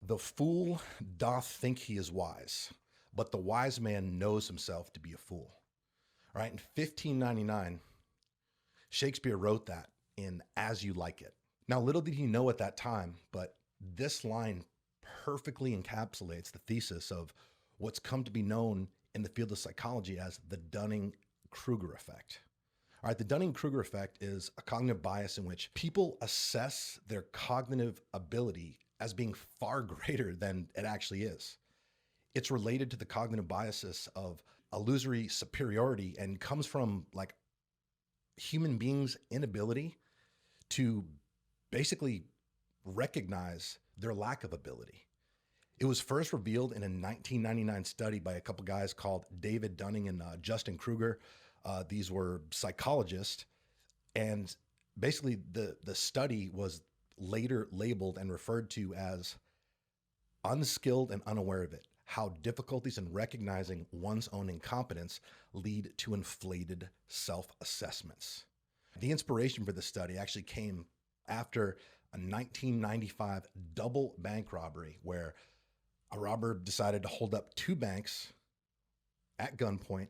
The fool doth think he is wise, but the wise man knows himself to be a fool. All right, in 1599, Shakespeare wrote that in As You Like It. Now, little did he know at that time, but this line perfectly encapsulates the thesis of what's come to be known in the field of psychology as the Dunning-Kruger effect. All right, the Dunning-Kruger effect is a cognitive bias in which people assess their cognitive ability as being far greater than it actually is. It's related to the cognitive biases of illusory superiority and comes from like human beings' inability to basically recognize their lack of ability. It was first revealed in a 1999 study by a couple guys called David Dunning and Justin Kruger. These were psychologists, and basically the study was later labeled and referred to as unskilled and unaware of it, how difficulties in recognizing one's own incompetence lead to inflated self-assessments. The inspiration for this study actually came after a 1995 double bank robbery where a robber decided to hold up two banks at gunpoint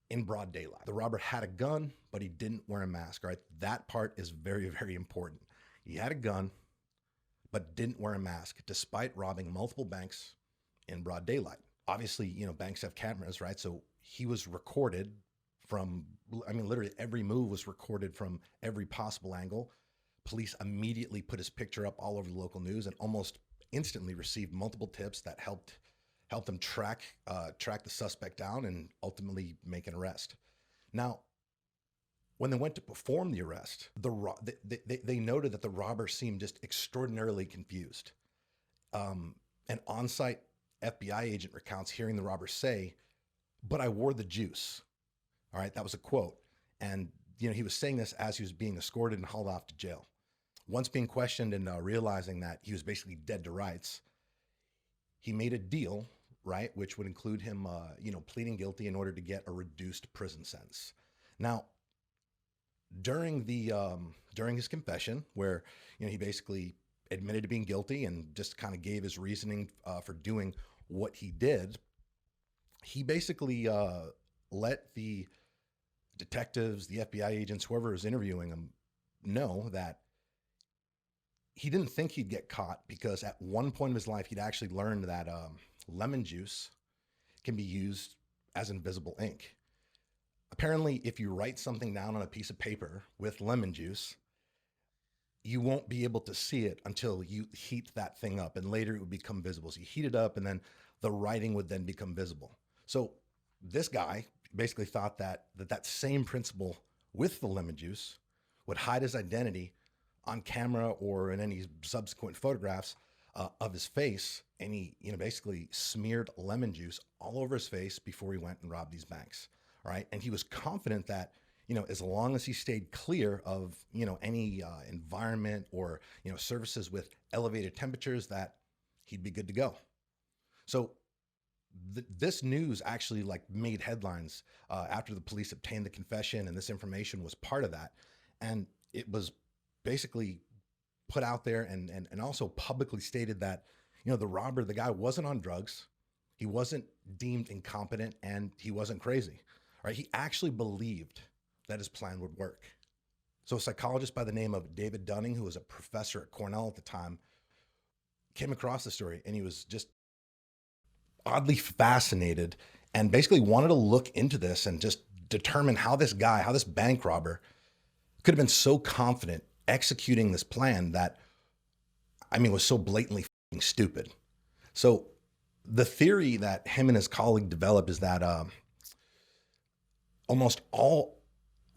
in broad daylight. The robber had a gun, but he didn't wear a mask, right? That part is very, very important. He had a gun, but didn't wear a mask, despite robbing multiple banks in broad daylight. Obviously, banks have cameras, right? So he was recorded from, literally every move was recorded from every possible angle. Police immediately put his picture up all over the local news and almost instantly received multiple tips that helped them track the suspect down and ultimately make an arrest. Now, when they went to perform the arrest, they noted that the robber seemed just extraordinarily confused. An on-site FBI agent recounts hearing the robber say, "But I wore the juice." All right, that was a quote. And he was saying this as he was being escorted and hauled off to jail. Once being questioned and realizing that he was basically dead to rights, he made a deal, right, which would include him, pleading guilty in order to get a reduced prison sentence. Now, during his confession, where he basically admitted to being guilty and just kind of gave his reasoning for doing what he did, he basically let the detectives, the FBI agents, whoever was interviewing him, know that he didn't think he'd get caught because at one point of his life, he'd actually learned that lemon juice can be used as invisible ink. Apparently, if you write something down on a piece of paper with lemon juice, you won't be able to see it until you heat that thing up, and later it would become visible. So you heat it up, and then the writing would then become visible. So this guy basically thought that same principle with the lemon juice would hide his identity on camera or in any subsequent photographs of his face, and he basically smeared lemon juice all over his face before he went and robbed these banks. All right, and he was confident that as long as he stayed clear of any environment or surfaces with elevated temperatures, that he'd be good to go. So this news actually made headlines after the police obtained the confession, and this information was part of that, and it was basically put out there and also publicly stated that the guy wasn't on drugs, he wasn't deemed incompetent, and he wasn't crazy. Right? He actually believed that his plan would work. So a psychologist by the name of David Dunning, who was a professor at Cornell at the time, came across the story, and he was just oddly fascinated and basically wanted to look into this and just determine how this bank robber could have been so confident executing this plan that, was so blatantly stupid. So the theory that him and his colleague developed is that almost all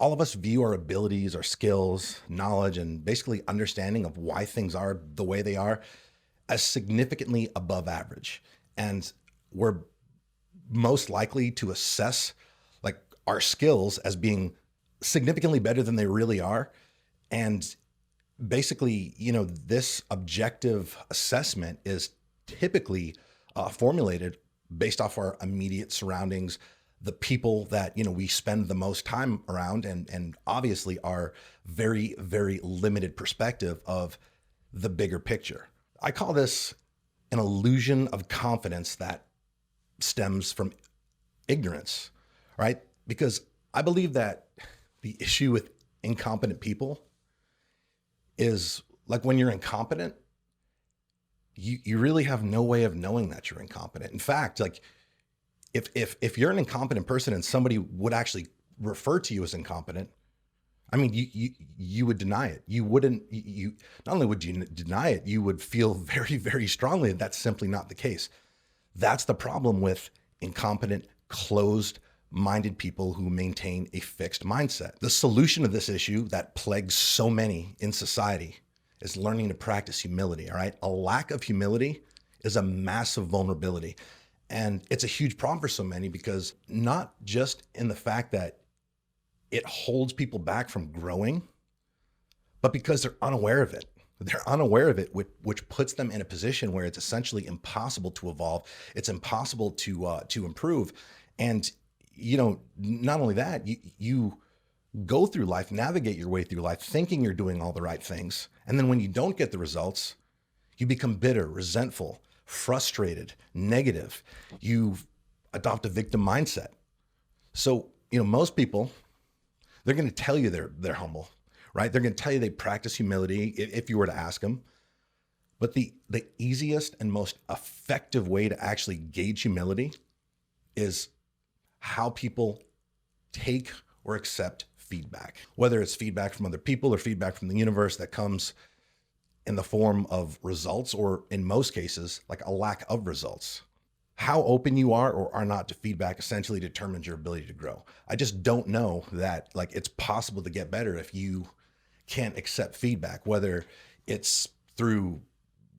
of us view our abilities, our skills, knowledge, and basically understanding of why things are the way they are as significantly above average. And we're most likely to assess our skills as being significantly better than they really are. And basically, this objective assessment is typically formulated based off our immediate surroundings, the people that, we spend the most time around, and obviously our very, very limited perspective of the bigger picture. I call this an illusion of confidence that stems from ignorance, right? Because I believe that the issue with incompetent people is like when you're incompetent, you really have no way of knowing that you're incompetent. In fact, like if you're an incompetent person and somebody would actually refer to you as incompetent, I mean, you would deny it. You wouldn't, you not only would you deny it, you would feel very, very strongly that that's simply not the case. That's the problem with incompetent, closed-minded people who maintain a fixed mindset. The solution to this issue that plagues so many in society is learning to practice humility, all right? A lack of humility is a massive vulnerability. And it's a huge problem for so many because not just in the fact that it holds people back from growing, but because they're unaware of it. They're unaware of it, which puts them in a position where it's essentially impossible to evolve. It's impossible to improve. And, you know, not only that, you go through life, navigate your way through life, thinking you're doing all the right things. And then when you don't get the results, you become bitter, resentful, frustrated, negative. You adopt a victim mindset. So, you know, most people, they're going to tell you they're humble, right? They're going to tell you they practice humility if you were to ask them. But the easiest and most effective way to actually gauge humility is how people take or accept feedback, whether it's feedback from other people or feedback from the universe that comes in the form of results, or in most cases, like a lack of results. How open you are or are not to feedback essentially determines your ability to grow. I just don't know that like it's possible to get better if you can't accept feedback, whether it's through,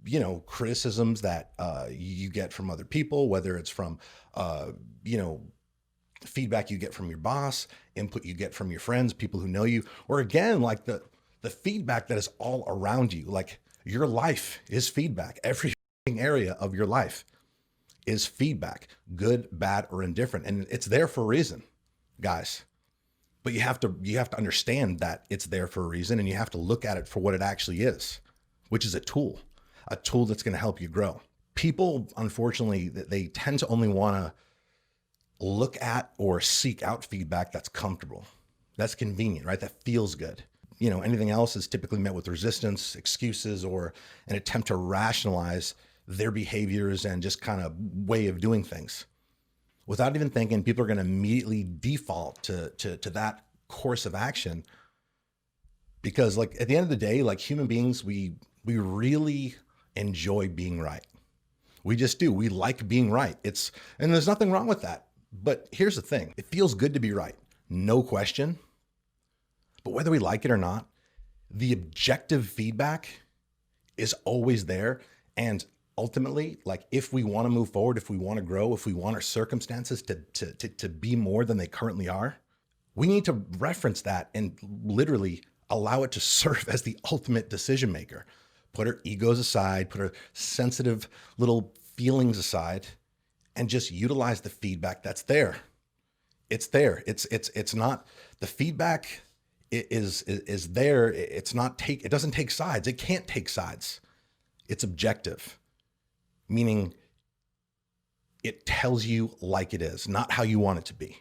you know, criticisms that you get from other people, whether it's from, you know, feedback you get from your boss, input you get from your friends, people who know you, or again, like the feedback that is all around you. Like your life is feedback. Every area of your life is feedback, good, bad, or indifferent. And it's there for a reason, guys. But you have to understand that it's there for a reason, and you have to look at it for what it actually is, which is a tool that's going to help you grow. People, unfortunately, they tend to only want to look at or seek out feedback that's comfortable, that's convenient, right? That feels good. You know, anything else is typically met with resistance, excuses, or an attempt to rationalize their behaviors and just kind of way of doing things. Without even thinking, people are going to immediately default to that course of action, because like at the end of the day, like human beings, we really enjoy being right. We just do. We like being right. And there's nothing wrong with that. But here's the thing. It feels good to be right. No question. But whether we like it or not, the objective feedback is always there. And ultimately, like if we want to move forward, if we want to grow, if we want our circumstances to be more than they currently are, we need to reference that and literally allow it to serve as the ultimate decision maker. Put our egos aside, put our sensitive little feelings aside, and just utilize the feedback that's there. It's there. It's not, the feedback is there. It doesn't take sides. It can't take sides. It's objective, meaning it tells you like it is, not how you want it to be.